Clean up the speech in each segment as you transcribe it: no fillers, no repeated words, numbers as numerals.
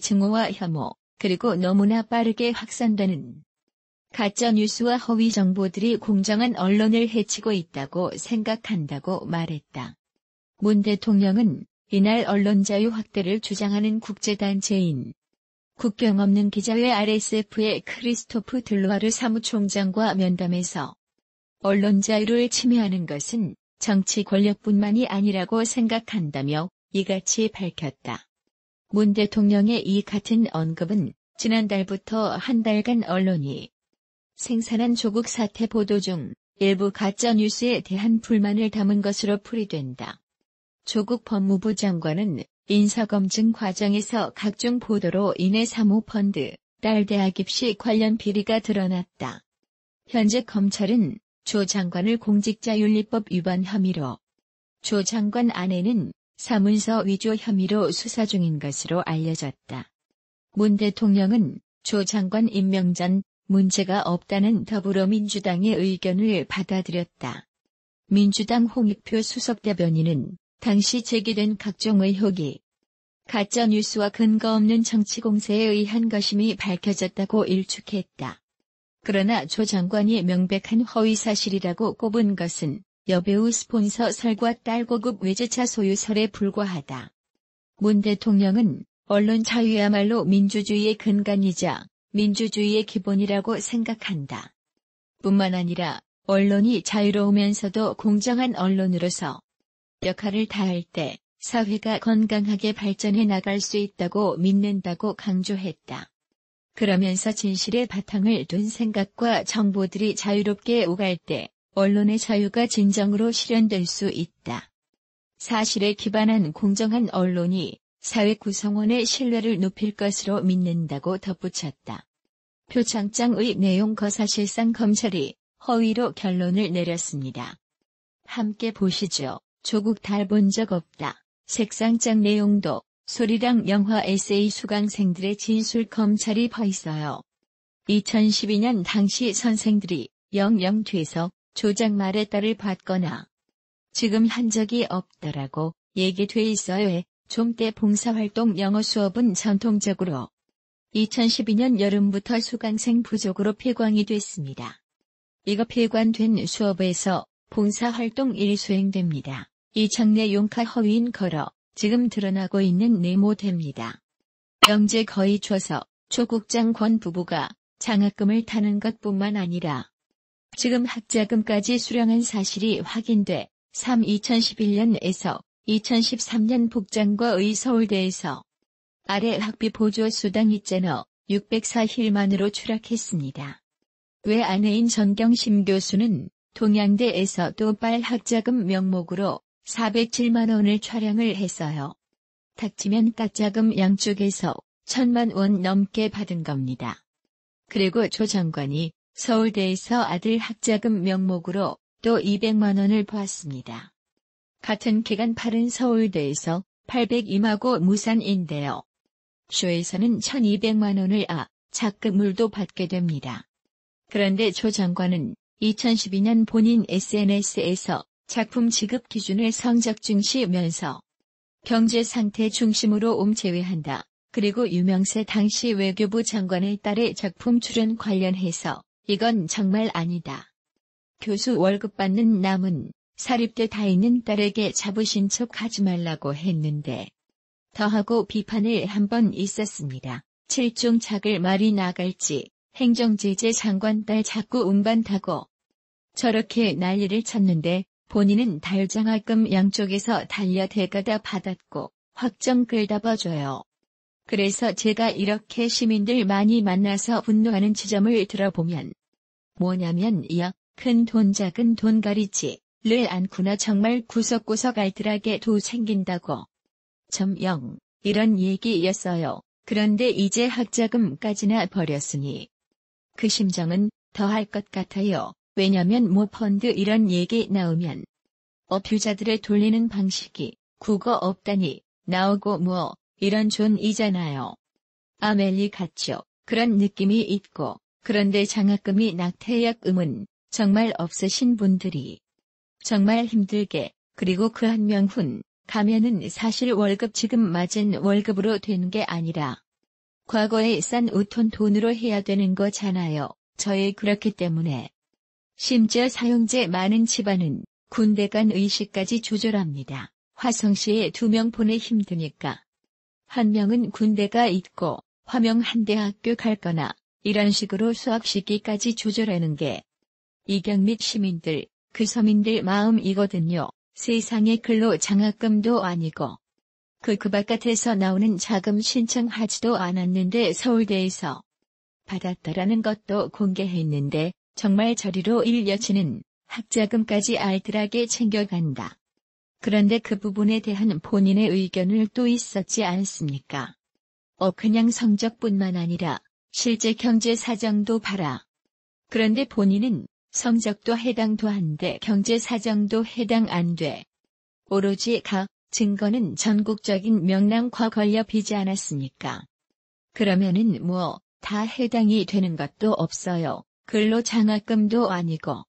증오와 혐오, 그리고 너무나 빠르게 확산되는 가짜뉴스와 허위 정보들이 공정한 언론을 해치고 있다고 생각한다고 말했다. 문 대통령은 이날 언론 자유 확대를 주장하는 국제단체인 국경 없는 기자회 RSF의 크리스토프 들루아르 사무총장과 면담에서 언론 자유를 침해하는 것은 정치 권력뿐만이 아니라고 생각한다며 이같이 밝혔다. 문 대통령의 이 같은 언급은 지난달부터 한 달간 언론이 생산한 조국 사태 보도 중 일부 가짜뉴스에 대한 불만을 담은 것으로 풀이된다. 조국 법무부 장관은 인사검증 과정에서 각종 보도로 인해 사모펀드, 딸 대학 입시 관련 비리가 드러났다. 현재 검찰은 조 장관을 공직자윤리법 위반 혐의로, 조 장관 아내는 사문서 위조 혐의로 수사 중인 것으로 알려졌다. 문 대통령은 조 장관 임명 전 문제가 없다는 더불어민주당의 의견을 받아들였다. 민주당 홍익표 수석대변인은 당시 제기된 각종 의혹이 가짜뉴스와 근거 없는 정치 공세에 의한 것임이 밝혀졌다고 일축했다. 그러나 조 장관이 명백한 허위사실이라고 꼽은 것은 여배우 스폰서 설과 딸 고급 외제차 소유설에 불과하다. 문 대통령은 언론 자유야말로 민주주의의 근간이자 민주주의의 기본이라고 생각한다. 뿐만 아니라 언론이 자유로우면서도 공정한 언론으로서 역할을 다할 때 사회가 건강하게 발전해 나갈 수 있다고 믿는다고 강조했다. 그러면서 진실의 바탕을 둔 생각과 정보들이 자유롭게 오갈 때 언론의 자유가 진정으로 실현될 수 있다. 사실에 기반한 공정한 언론이 사회 구성원의 신뢰를 높일 것으로 믿는다고 덧붙였다. 표창장의 내용과 사실상 검찰이 허위로 결론을 내렸습니다. 함께 보시죠. 조국 달 본 적 없다. 색상장 내용도 소리랑 영화 에세이 수강생들의 진술 검찰이 퍼있어요. 2012년 당시 선생들이 영영퇴에서 조장 말의 딸을 받거나 지금 한 적이 없다라고 얘기돼 있어요. 좀때 봉사활동 영어 수업은 전통적으로 2012년 여름부터 수강생 부족으로 폐광이 됐습니다. 이거 폐관된 수업에서 봉사활동 일수행됩니다. 이 장내 용카 허위인 걸어 지금 드러나고 있는 네모됩니다. 영재 거의 줘서 조국장 권 부부가 장학금을 타는 것뿐만 아니라 지금 학자금까지 수령한 사실이 확인돼 2011년에서 2013년 복장과의 서울대에서 아래 학비 보조 수당 있잖아 604일만으로 추락했습니다. 외 아내인 전경심 교수는 동양대에서 또 빨 학자금 명목으로 407만 원을 촬영을 했어요. 닥치면 가짜금 양쪽에서 1,000만 원 넘게 받은 겁니다. 그리고 조 장관이 서울대에서 아들 학자금 명목으로 또 200만 원을 보았습니다. 같은 기간 팔은 서울대에서 802마고 무산인데요. 쇼에서는 1,200만 원을 작금을도 받게 됩니다. 그런데 조 장관은 2012년 본인 SNS에서 작품 지급 기준을 성적 중시면서 경제 상태 중심으로 제외한다. 그리고 유명세 당시 외교부 장관의 딸의 작품 출연 관련해서 이건 정말 아니다. 교수 월급 받는 남은 사립대 다 있는 딸에게 잡으신 척 하지 말라고 했는데 더하고 비판을 한 번 있었습니다. 7중 착을 말이 나갈지 행정제재 장관 딸 자꾸 운반 타고 저렇게 난리를 쳤는데 본인은 달장학금 양쪽에서 달려 대가다 받았고 확정 끌다봐줘요. 그래서 제가 이렇게 시민들 많이 만나서 분노하는 지점을 들어보면 뭐냐면 큰 돈 작은 돈 가리지를 않구나 정말 구석구석 알뜰하게도 챙긴다고. 이런 얘기였어요. 그런데 이제 학자금까지나 버렸으니 그 심정은 더할 것 같아요. 왜냐면 펀드 이런 얘기 나오면 부자들의 돌리는 방식이 국어 없다니 나오고 이런 존이잖아요. 아멜리 같죠. 그런 느낌이 있고 그런데 장학금이 낙태약금은 정말 없으신 분들이 정말 힘들게 그리고 그 한 명 가면은 사실 월급 지금 맞은 월급으로 된 게 아니라 과거에 싼 우톤 돈으로 해야 되는 거잖아요. 저희 그렇기 때문에. 심지어 사용제 많은 집안은 군대 간 의식까지 조절합니다. 화성시에 2명 보내 힘드니까. 한 명은 군대가 있고 화명 한 대학교 갈 거나 이런 식으로 수학시기까지 조절하는 게 이경 및 시민들, 그 서민들 마음이거든요. 세상에 근로 장학금도 아니고 그 바깥에서 나오는 자금 신청하지도 않았는데 서울대에서 받았다라는 것도 공개했는데 정말 저리로 일려치는 학자금까지 알뜰하게 챙겨간다. 그런데 그 부분에 대한 본인의 의견을 또 있었지 않습니까? 그냥 성적뿐만 아니라 실제 경제 사정도 봐라. 그런데 본인은 성적도 해당도 한데 경제 사정도 해당 안 돼. 오로지 증거는 전국적인 명랑과 걸려 비지 않았습니까? 그러면은 다 해당이 되는 것도 없어요. 근로 장학금도 아니고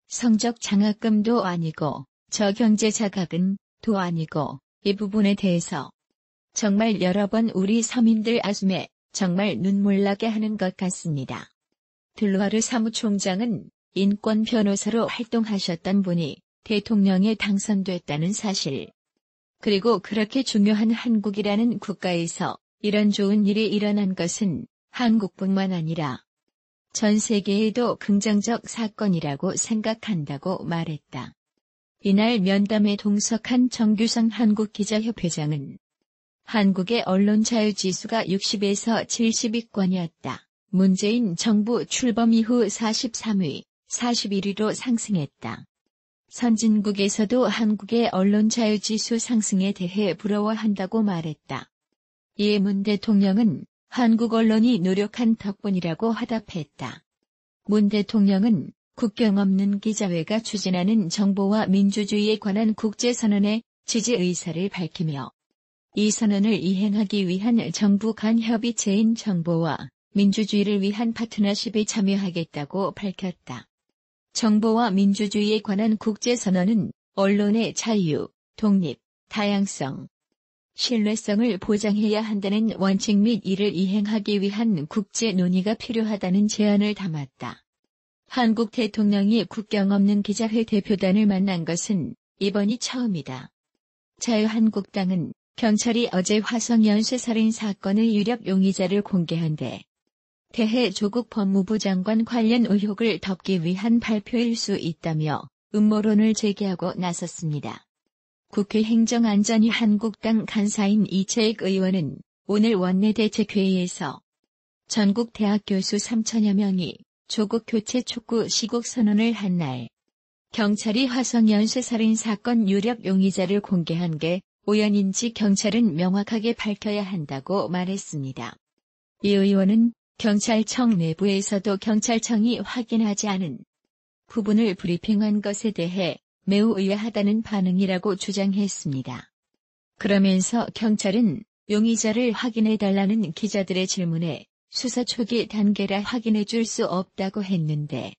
성적 장학금도 아니고 저경제 자각은 도 아니고 이 부분에 대해서 정말 여러 번 우리 서민들 아숨에 정말 눈물 나게 하는 것 같습니다. 들루아르 사무총장은 인권 변호사로 활동하셨던 분이 대통령에 당선됐다는 사실. 그리고 그렇게 중요한 한국이라는 국가에서 이런 좋은 일이 일어난 것은 한국뿐만 아니라 전 세계에도 긍정적 사건이라고 생각한다고 말했다. 이날 면담에 동석한 정규성 한국기자협회장은 한국의 언론 자유지수가 60에서 70위권이었다. 문재인 정부 출범 이후 43위, 41위로 상승했다. 선진국에서도 한국의 언론 자유지수 상승에 대해 부러워한다고 말했다. 이에 문 대통령은 한국 언론이 노력한 덕분이라고 화답했다. 문 대통령은 국경 없는 기자회가 추진하는 정보와 민주주의에 관한 국제선언의 지지 의사를 밝히며 이 선언을 이행하기 위한 정부 간 협의체인 정보와 민주주의를 위한 파트너십에 참여하겠다고 밝혔다. 정보와 민주주의에 관한 국제선언은 언론의 자유, 독립, 다양성, 신뢰성을 보장해야 한다는 원칙 및 이를 이행하기 위한 국제 논의가 필요하다는 제안을 담았다. 한국 대통령이 국경 없는 기자회 대표단을 만난 것은 이번이 처음이다. 자유한국당은 경찰이 어제 화성 연쇄 살인 사건의 유력 용의자를 공개한 데 대해 조국 법무부 장관 관련 의혹을 덮기 위한 발표일 수 있다며 음모론을 제기하고 나섰습니다. 국회 행정안전위 한국당 간사인 이채익 의원은 오늘 원내대책회의에서 전국 대학 교수 3천여 명이 조국 교체 촉구 시국 선언을 한 날 경찰이 화성 연쇄 살인 사건 유력 용의자를 공개한 게 우연인지 경찰은 명확하게 밝혀야 한다고 말했습니다. 이 의원은 경찰청 내부에서도 경찰청이 확인하지 않은 부분을 브리핑한 것에 대해 매우 의아하다는 반응이라고 주장했습니다. 그러면서 경찰은 용의자를 확인해달라는 기자들의 질문에 수사 초기 단계라 확인해 줄 수 없다고 했는데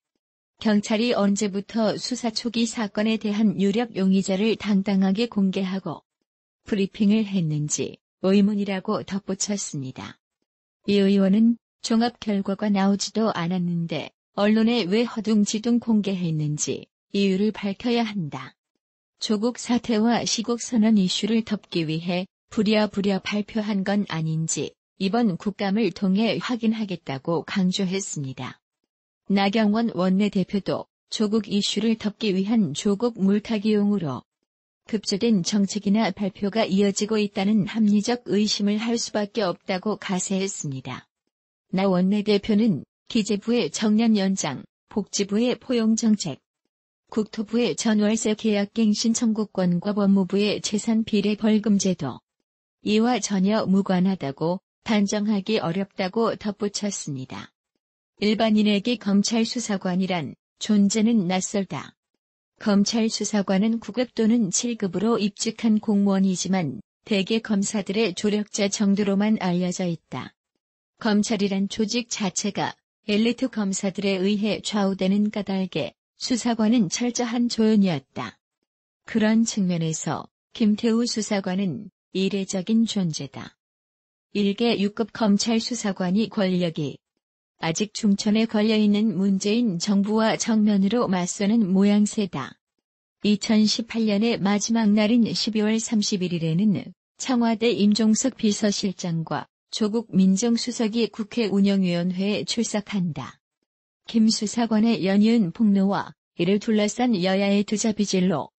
경찰이 언제부터 수사 초기 사건에 대한 유력 용의자를 당당하게 공개하고 브리핑을 했는지 의문이라고 덧붙였습니다. 이 의원은 종합 결과가 나오지도 않았는데 언론에 왜 허둥지둥 공개했는지 이유를 밝혀야 한다. 조국 사태와 시국 선언 이슈를 덮기 위해 부랴부랴 발표한 건 아닌지 이번 국감을 통해 확인하겠다고 강조했습니다. 나경원 원내대표도 조국 이슈를 덮기 위한 조국 물타기용으로 급조된 정책이나 발표가 이어지고 있다는 합리적 의심을 할 수밖에 없다고 가세했습니다. 나 원내대표는 기재부의 정년 연장, 복지부의 포용정책, 국토부의 전월세 계약갱신 청구권과 법무부의 재산 비례 벌금 제도, 이와 전혀 무관하다고 단정하기 어렵다고 덧붙였습니다. 일반인에게 검찰 수사관이란 존재는 낯설다. 검찰 수사관은 9급 또는 7급으로 입직한 공무원이지만 대개 검사들의 조력자 정도로만 알려져 있다. 검찰이란 조직 자체가 엘리트 검사들에 의해 좌우되는 까닭에 수사관은 철저한 조연이었다. 그런 측면에서 김태우 수사관은 이례적인 존재다. 일개 6급 검찰 수사관이 권력이 아직 중천에 걸려있는 문재인 정부와 정면으로 맞서는 모양새다. 2018년의 마지막 날인 12월 31일에는 청와대 임종석 비서실장과 조국 민정수석이 국회 운영위원회에 출석한다. 김 수사관의 연이은 폭로와 이를 둘러싼 여야의 투자비질로